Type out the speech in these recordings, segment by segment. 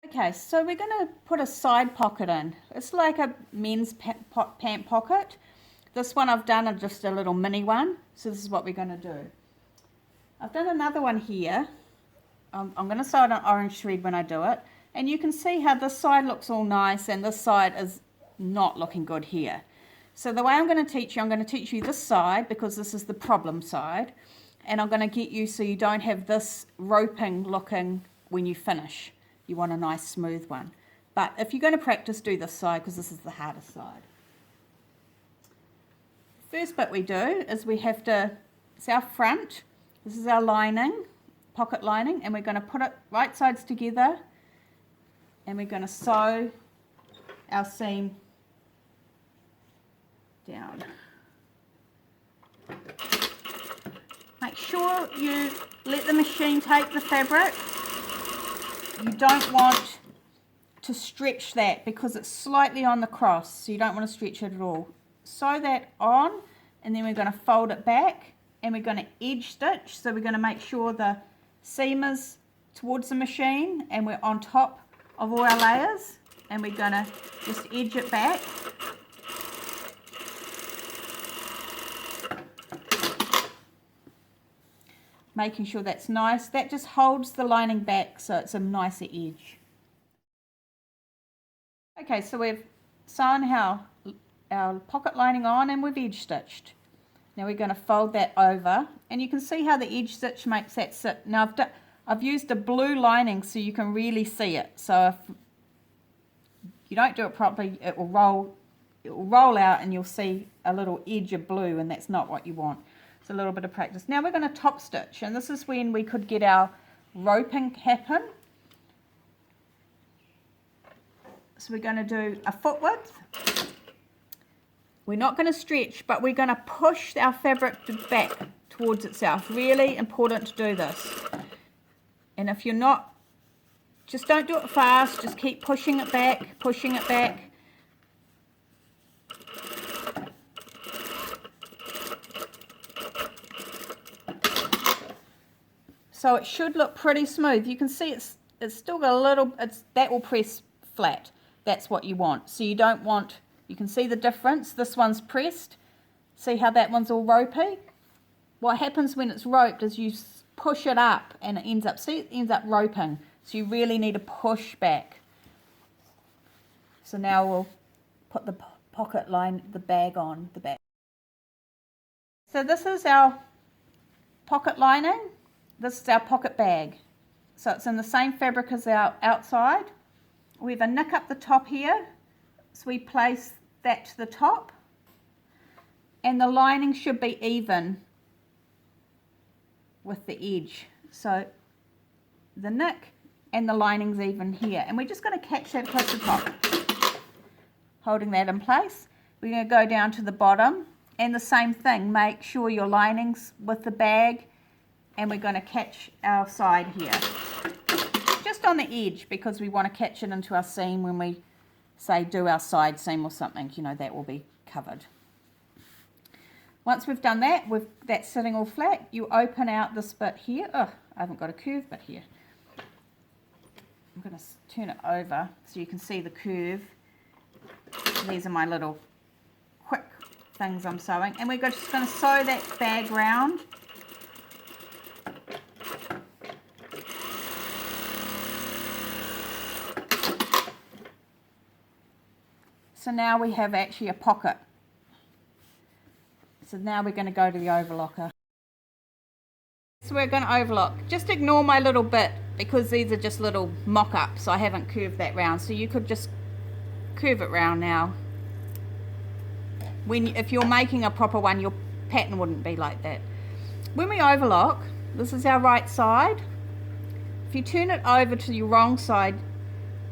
Okay, so we're going to put a side pocket in. It's like a men's pant pocket. This one I've done just a little mini one, so this is what we're going to do. I've done another one here. I'm going to sew it on orange thread when I do it, and you can see how this side looks all nice and this side is not looking good here. So the way I'm going to teach you this side, because this is the problem side, and I'm going to get you so you don't have this roping looking when you finish. You want a nice smooth one. But if you're going to practice, do this side because this is the hardest side. First bit we do is we have to, it's our front, this is our lining, pocket lining, and we're going to put it right sides together and we're going to sew our seam down. Make sure you let the machine take the fabric. You don't want to stretch that because it's slightly on the cross, so you don't want to stretch it at all. Sew that on, and then we're going to fold it back and we're going to edge stitch. So we're going to make sure the seam is towards the machine and we're on top of all our layers, and we're going to just edge it back. Making sure that's nice. That just holds the lining back so it's a nicer edge. Okay, so we've sewn our pocket lining on and we've edge stitched. Now we're going to fold that over, and you can see how the edge stitch makes that sit. Now I've used a blue lining so you can really see it. So if you don't do it properly, it will roll out and you'll see a little edge of blue, and that's not what you want. It's a little bit of practice. Now we're going to top stitch, and this is when we could get our roping happen. So we're going to do a foot width. We're not going to stretch, but we're going to push our fabric back towards itself. Really important to do this. And if you're not, just don't do it fast, just keep pushing it back, pushing it back. So it should look pretty smooth. You can see it's still got a little, that will press flat. That's what you want. So you don't want, you can see the difference. This one's pressed. See how that one's all ropey? What happens when it's roped is you push it up and it ends up roping. So you really need to push back. So now we'll put the pocket line, the bag on the back. So this is our pocket lining. This is our pocket bag. So it's in the same fabric as our outside. We have a nick up the top here. So we place that to the top. And the lining should be even with the edge. So the nick and the lining's even here. And we're just going to catch that across the top. Holding that in place. We're going to go down to the bottom. And the same thing. Make sure your lining's with the bag. And we're going to catch our side here. Just on the edge, because we want to catch it into our seam when we say do our side seam or something, you know, that will be covered. Once we've done that, with that sitting all flat, you open out this bit here. Oh, I haven't got a curve bit here. I'm going to turn it over so you can see the curve. These are my little quick things I'm sewing. And we're just going to sew that bag round. So now we have actually a pocket. So now we're going to go to the overlocker. So we're going to overlock. Just ignore my little bit because these are just little mock-ups. I haven't curved that round. So you could just curve it round now. If you're making a proper one, your pattern wouldn't be like that. When we overlock, this is our right side. If you turn it over to your wrong side,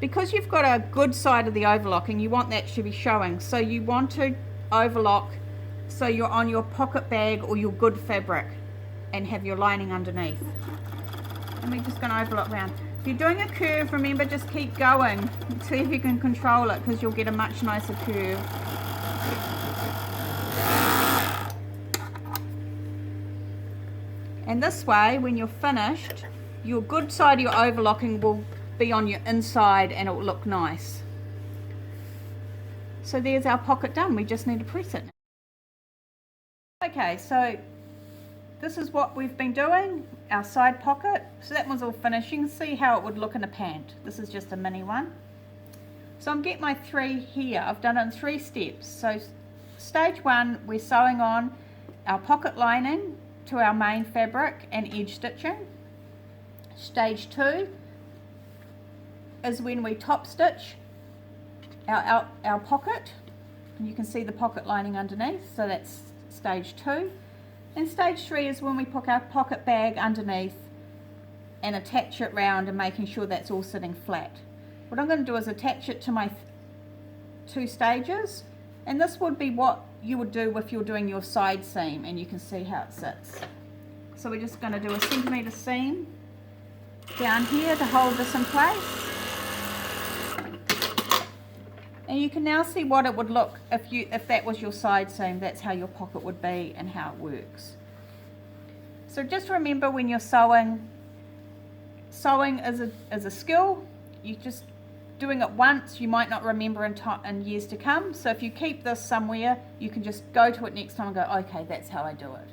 because you've got a good side of the overlocking, you want that to be showing. So you want to overlock so you're on your pocket bag or your good fabric and have your lining underneath. And we're just going to overlock round. If you're doing a curve, remember, just keep going. See if you can control it, because you'll get a much nicer curve. And this way, when you're finished, your good side of your overlocking will be on your inside and it will look nice. So there's our pocket done. We just need to press it. Okay, so this is what we've been doing, our side pocket. So that one's all finished. You can see how it would look in a pant. This is just a mini one. So I'm getting my 3 here. I've done it in 3 steps. So stage 1, we're sewing on our pocket lining to our main fabric and edge stitching. Stage 2 is when we top stitch our pocket. And you can see the pocket lining underneath, so that's stage 2. And stage 3 is when we put our pocket bag underneath and attach it round and making sure that's all sitting flat. What I'm going to do is attach it to my 2 stages, and this would be what you would do if you're doing your side seam, and you can see how it sits. So we're just going to do a centimetre seam down here to hold this in place. And you can now see what it would look if that was your side seam. That's how your pocket would be and how it works. So just remember, when you're sewing is a skill. You just doing it once, you might not remember in years to come. So if you keep this somewhere, you can just go to it next time and go, okay, that's how I do it.